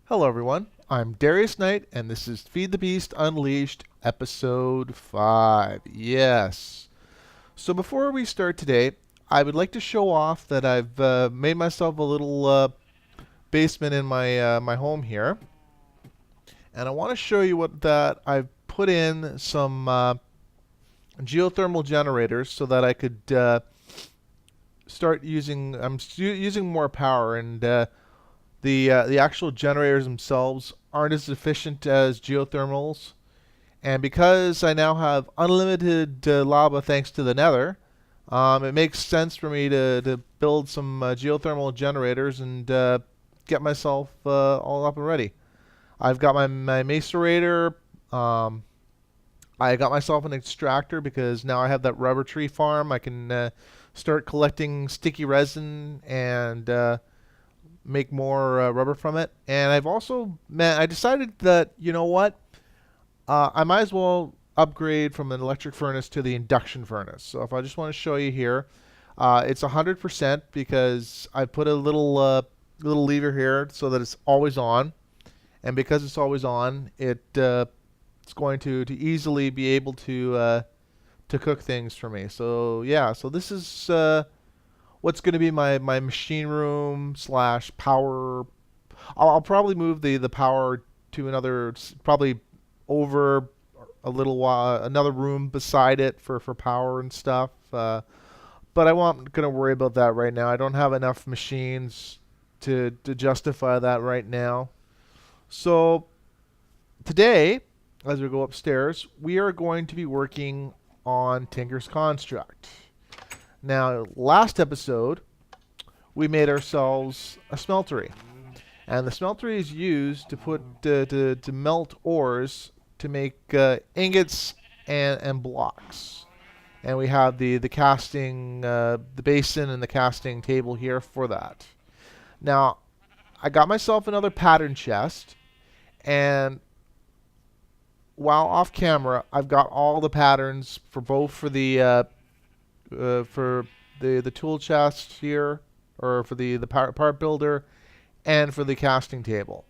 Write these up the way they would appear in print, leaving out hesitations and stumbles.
Hello everyone, I'm Darius Knight and this is Feed the Beast Unleashed Episode 5. Yes. So before we start today, I would like to show off that I've made myself a little basement in my home here. And I want to show you that I've put in some geothermal generators so that I could start using, using more power, and the actual generators themselves aren't as efficient as geothermals. And because I now have unlimited lava thanks to the nether, it makes sense for me to build some geothermal generators and get myself all up and ready. I've got my macerator. I got myself an extractor because now I have that rubber tree farm. I can start collecting sticky resin and make more rubber from it. And I've also, I decided that, you know what, I might as well upgrade from an electric furnace to the induction furnace. So if I just want to show you here, it's 100% because I put a little lever here so that it's always on. And because it's always on, it's going to easily be able to cook things for me. So yeah, so this is what's going to be my machine room slash power. I'll probably move the power to another, probably over a little while, another room beside it for power and stuff. But I won't going to worry about that right now. I don't have enough machines to justify that right now. So today, as we go upstairs, we are going to be working on Tinker's Construct. Now, last episode, we made ourselves a smeltery. And the smeltery is used to put to melt ores to make ingots and blocks. And we have the casting, the basin and the casting table here for that. Now, I got myself another pattern chest, and while off camera, I've got all the patterns for both for the tool chest here, or for the part builder, and for the casting table.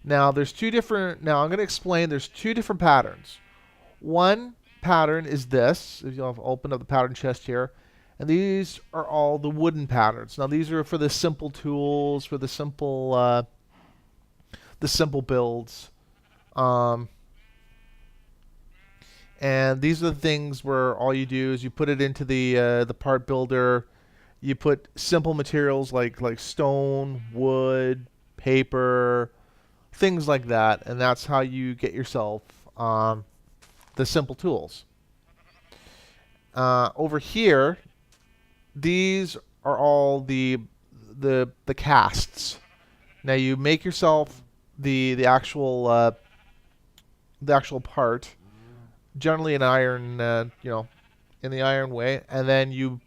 Now there's two different. Now I'm going to explain. There's two different patterns. One pattern is this. If you'll open up the pattern chest here, and these are all the wooden patterns. Now these are for the simple tools, for the simple builds. And these are the things where all you do is you put it into the part builder. You put simple materials like stone, wood, paper, things like that, and that's how you get yourself the simple tools. Over here, these are all the casts. Now you make yourself the actual part, generally in iron, in the iron way, and then you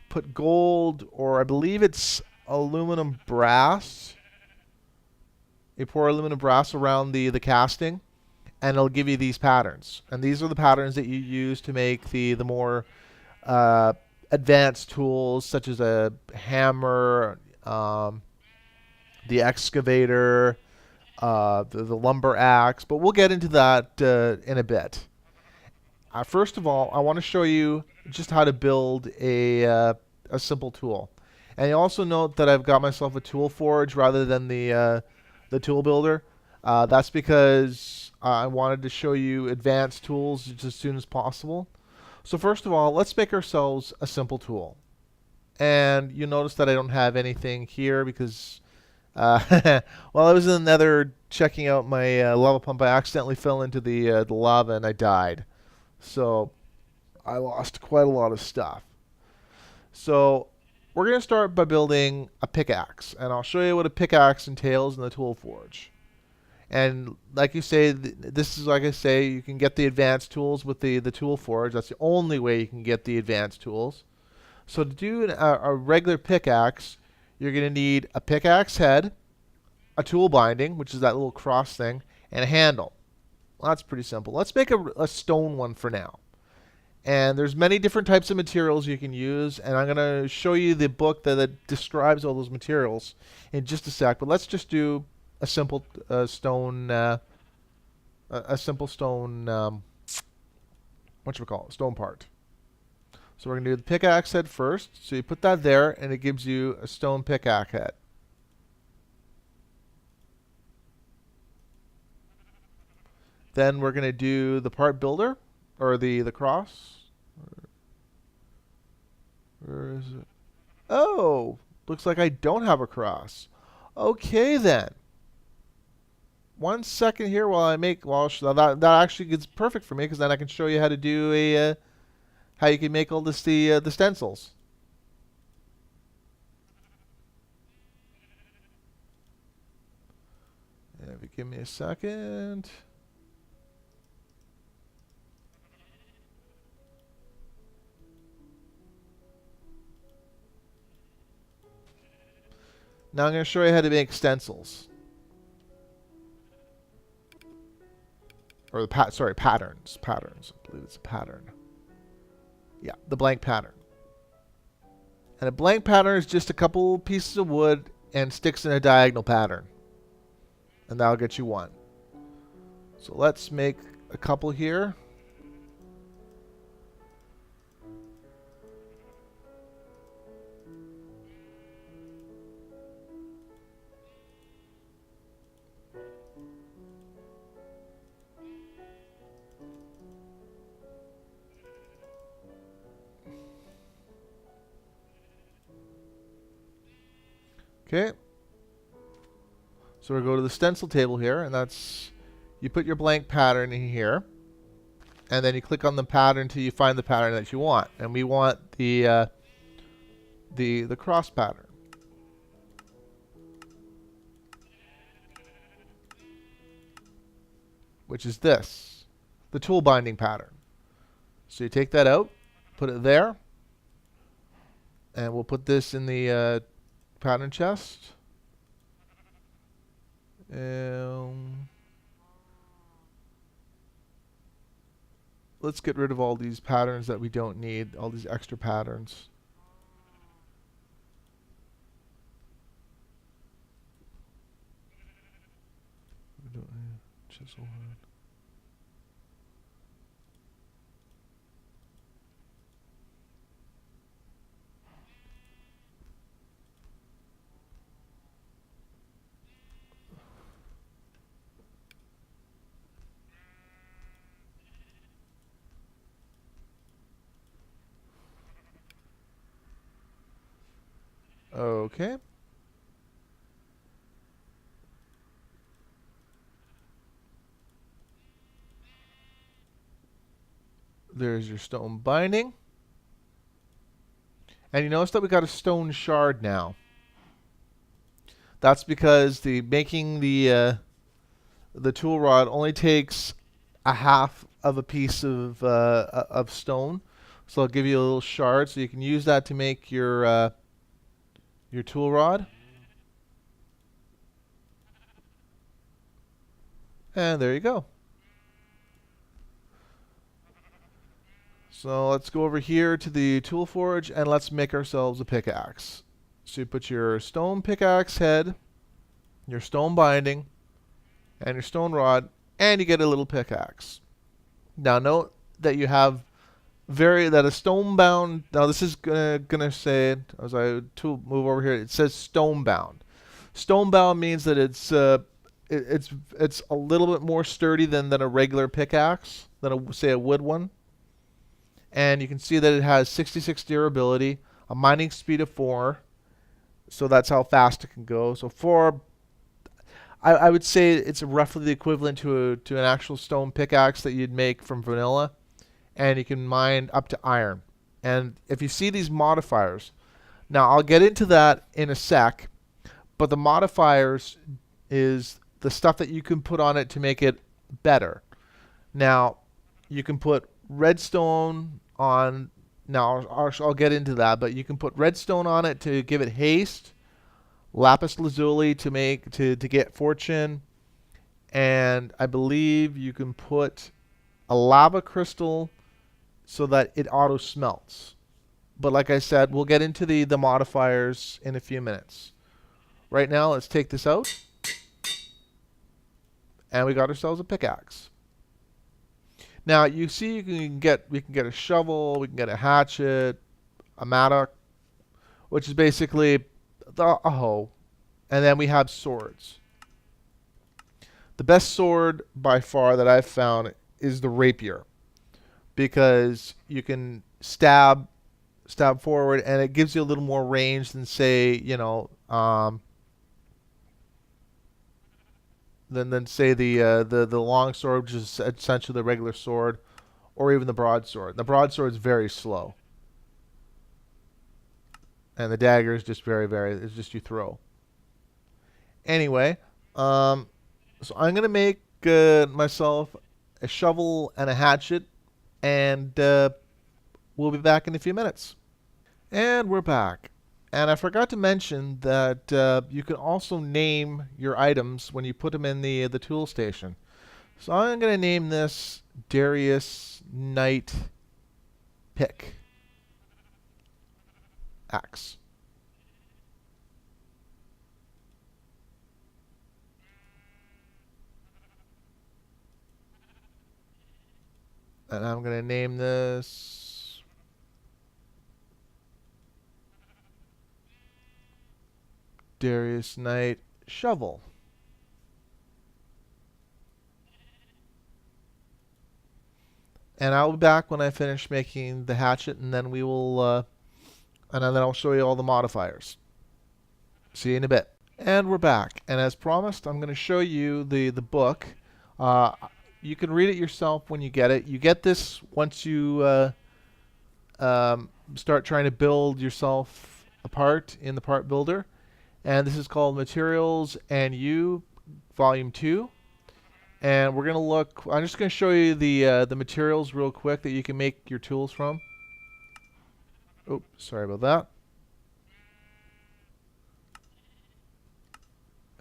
put gold, or I believe it's aluminum brass. You pour aluminum brass around the casting, and it'll give you these patterns. And these are the patterns that you use to make the more advanced tools, such as a hammer, the excavator, the lumber axe, but we'll get into that in a bit. First of all, I want to show you just how to build a simple tool. And you also note that I've got myself a tool forge rather than the tool builder. That's because I wanted to show you advanced tools just as soon as possible. So first of all, let's make ourselves a simple tool. And you notice that I don't have anything here because while I was in the nether checking out my lava pump, I accidentally fell into the lava and I died. So I lost quite a lot of stuff. So we're going to start by building a pickaxe, and I'll show you what a pickaxe entails in the tool forge. And like you say, this is like I say, you can get the advanced tools with the tool forge. That's the only way you can get the advanced tools. So to do a regular pickaxe, you're going to need a pickaxe head, a tool binding, which is that little cross thing, and a handle. Well, that's pretty simple. Let's make a stone one for now. And there's many different types of materials you can use, and I'm going to show you the book that describes all those materials in just a sec. But let's just do a simple stone, a simple stone, what should we call it? Stone part. So we're going to do the pickaxe head first. So you put that there, and it gives you a stone pickaxe head. Then we're going to do the part builder, or the cross. Where is it? Oh, looks like I don't have a cross. Okay then. 1 second here while I make. Well, that actually gets perfect for me because then I can show you how to do a how you can make all this the stencils. And if you give me a second. Now I'm going to show you how to make stencils. Or the patterns. Patterns. I believe it's a pattern. Yeah, the blank pattern. And a blank pattern is just a couple pieces of wood and sticks in a diagonal pattern. And that'll get you one. So let's make a couple here. Okay. So we'll go to the stencil table here, and that's, you put your blank pattern in here, and then you click on the pattern until you find the pattern that you want. And we want the cross pattern. Which is this, the tool binding pattern. So you take that out, put it there, and we'll put this in the pattern chest. Let's get rid of all these patterns that we don't need, all these extra patterns. Chisel head. Okay. There's your stone binding. And you notice that we got a stone shard now. That's because making the tool rod only takes a half of a piece of stone. So I'll give you a little shard so you can use that to make your tool rod. And there you go. So let's go over here to the tool forge and let's make ourselves a pickaxe. So you put your stone pickaxe head, your stone binding, and your stone rod, and you get a little pickaxe. Now note that you have a stone bound. Now this is gonna say, as I move over here, it says stone bound. Stone bound means that it's a little bit more sturdy than a regular pickaxe, than say a wood one. And you can see that it has 66 durability, a mining speed of 4, so that's how fast it can go. So 4, I would say it's roughly the equivalent to an actual stone pickaxe that you'd make from vanilla. And you can mine up to iron. And if you see these modifiers, now I'll get into that in a sec, but the modifiers is the stuff that you can put on it to make it better. Now, you can put redstone on, now I'll get into that, but you can put redstone on it to give it haste, lapis lazuli to get fortune, and I believe you can put a lava crystal so that it auto smelts. But like I said, we'll get into the modifiers in a few minutes. Right now, let's take this out. And we got ourselves a pickaxe. Now you see we can get a shovel, we can get a hatchet, a mattock, which is basically a hoe, and then we have swords. The best sword by far that I've found is the rapier, because you can stab forward, and it gives you a little more range than, say, than say the long sword, which is essentially the regular sword, or even the broadsword. The broadsword is very slow, and the dagger is just it's just you throw. Anyway, so I'm gonna make myself a shovel and a hatchet, and we'll be back in a few minutes. And we're back. And I forgot to mention that you can also name your items when you put them in the tool station. So I'm going to name this Darius Knight Pick Axe. And I'm going to name this Darius Knight Shovel. And I'll be back when I finish making the hatchet, and then we will, and then I'll show you all the modifiers. See you in a bit. And we're back. And as promised, I'm going to show you the book. You can read it yourself when you get it. You get this once you start trying to build yourself a part in the part builder. And this is called Materials and You, Volume 2. And we're going to look, I'm just going to show you the materials real quick that you can make your tools from. Oh, sorry about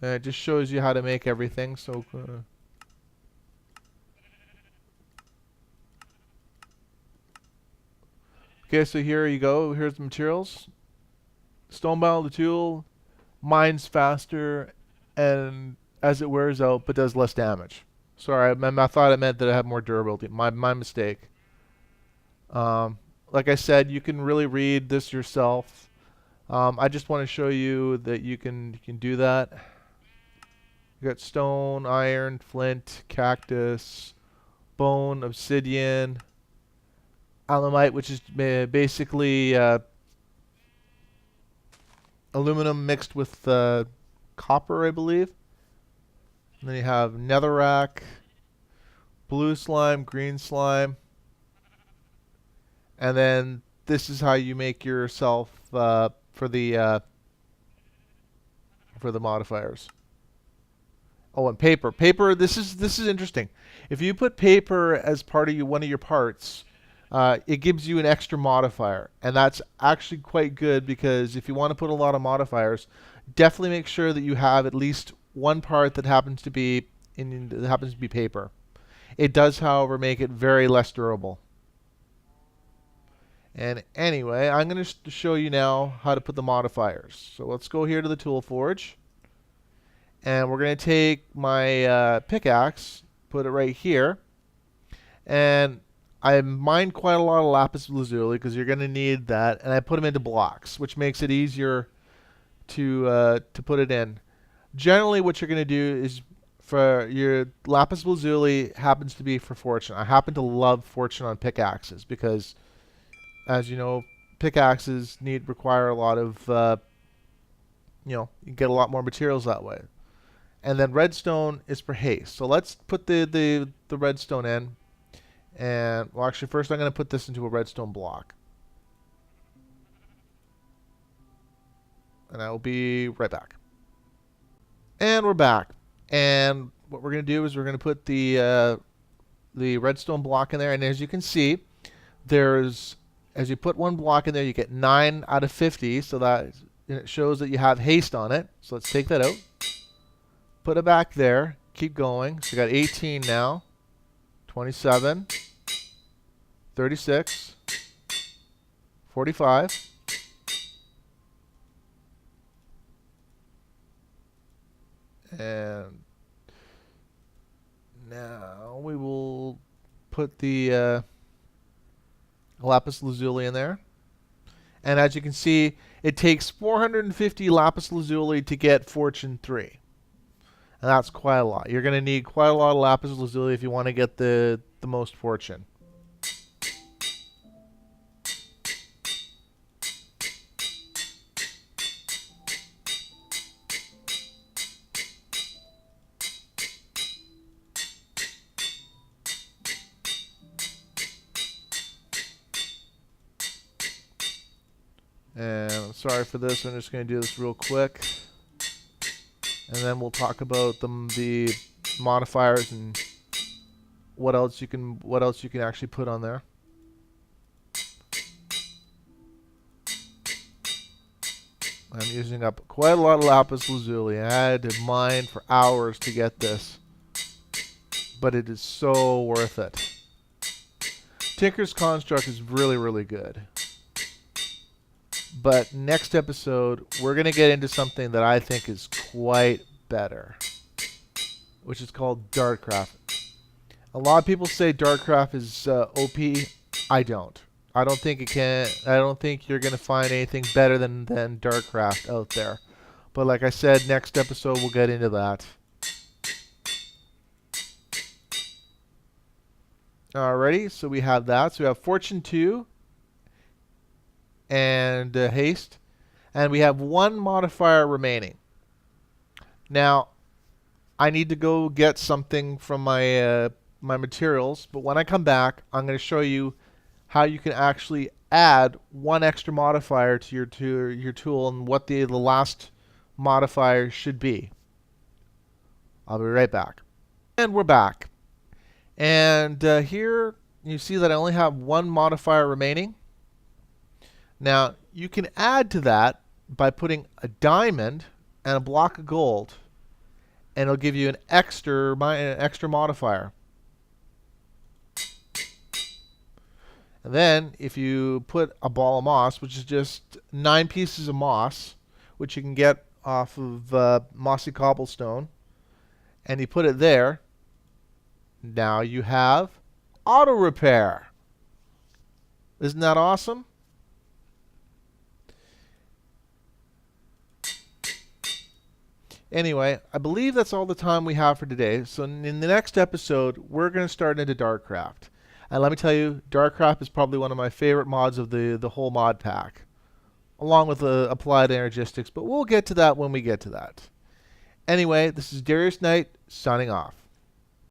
that. It just shows you how to make everything. So, okay, so here you go. Here's the materials. Stone barrel, the tool, mines faster, and as it wears out, but does less damage. Sorry, I thought it meant that it had more durability. My mistake. Like I said, you can really read this yourself. I just want to show you that you can do that. You got stone, iron, flint, cactus, bone, obsidian, alumite, which is basically aluminum mixed with copper, I believe. And then you have netherrack, blue slime, green slime, and then this is how you make yourself for the modifiers. Oh, and paper. Paper. This is interesting. If you put paper as part of one of your parts, it gives you an extra modifier, and that's actually quite good, because if you want to put a lot of modifiers, definitely make sure that you have at least one part that happens to be paper. It does, however, make it very less durable. And anyway, I'm going to show you now how to put the modifiers. So let's go here to the tool forge, and we're going to take my pickaxe, put it right here, and I mined quite a lot of lapis lazuli because you're going to need that, and I put them into blocks, which makes it easier to put it in. Generally, what you're going to do is, for your lapis lazuli happens to be for fortune. I happen to love fortune on pickaxes because, as you know, pickaxes require a lot of you get a lot more materials that way. And then redstone is for haste. So let's put the redstone in. And, well, actually, first I'm going to put this into a redstone block. And I will be right back. And we're back. And what we're going to do is we're going to put the redstone block in there. And as you can see, as you put one block in there, you get 9 out of 50. So that it shows that you have haste on it. So let's take that out. Put it back there. Keep going. So you got 18 now. 27. 36, 45, and now we will put the lapis lazuli in there. And as you can see, it takes 450 lapis lazuli to get Fortune 3. And that's quite a lot. You're going to need quite a lot of lapis lazuli if you want to get the most fortune. And I'm sorry for this. I'm just going to do this real quick. And then we'll talk about the modifiers and what else you can actually put on there. I'm using up quite a lot of lapis lazuli. I had to mine for hours to get this, but it is so worth it. Tinker's Construct is really, really good. But next episode, we're going to get into something that I think is quite better, which is called Dartcraft. A lot of people say Dartcraft is OP. I don't. I don't think it can. I don't think you're going to find anything better than Dartcraft out there. But like I said, next episode we'll get into that. Alrighty, so we have that. So we have Fortune 2 and Haste, and we have one modifier remaining. Now, I need to go get something from my my materials, but when I come back, I'm going to show you how you can actually add one extra modifier to your tool and what the last modifier should be. I'll be right back. And we're back. And here you see that I only have one modifier remaining. Now, you can add to that by putting a diamond and a block of gold, and it'll give you an extra modifier. And then if you put a ball of moss, which is just 9 pieces of moss, which you can get off of mossy cobblestone, and you put it there, now you have auto repair. Isn't that awesome? Anyway, I believe that's all the time we have for today. So in the next episode, we're going to start into Dartcraft. And let me tell you, Dartcraft is probably one of my favorite mods of the whole mod pack, along with Applied Energistics, but we'll get to that when we get to that. Anyway, this is Darius Knight, signing off.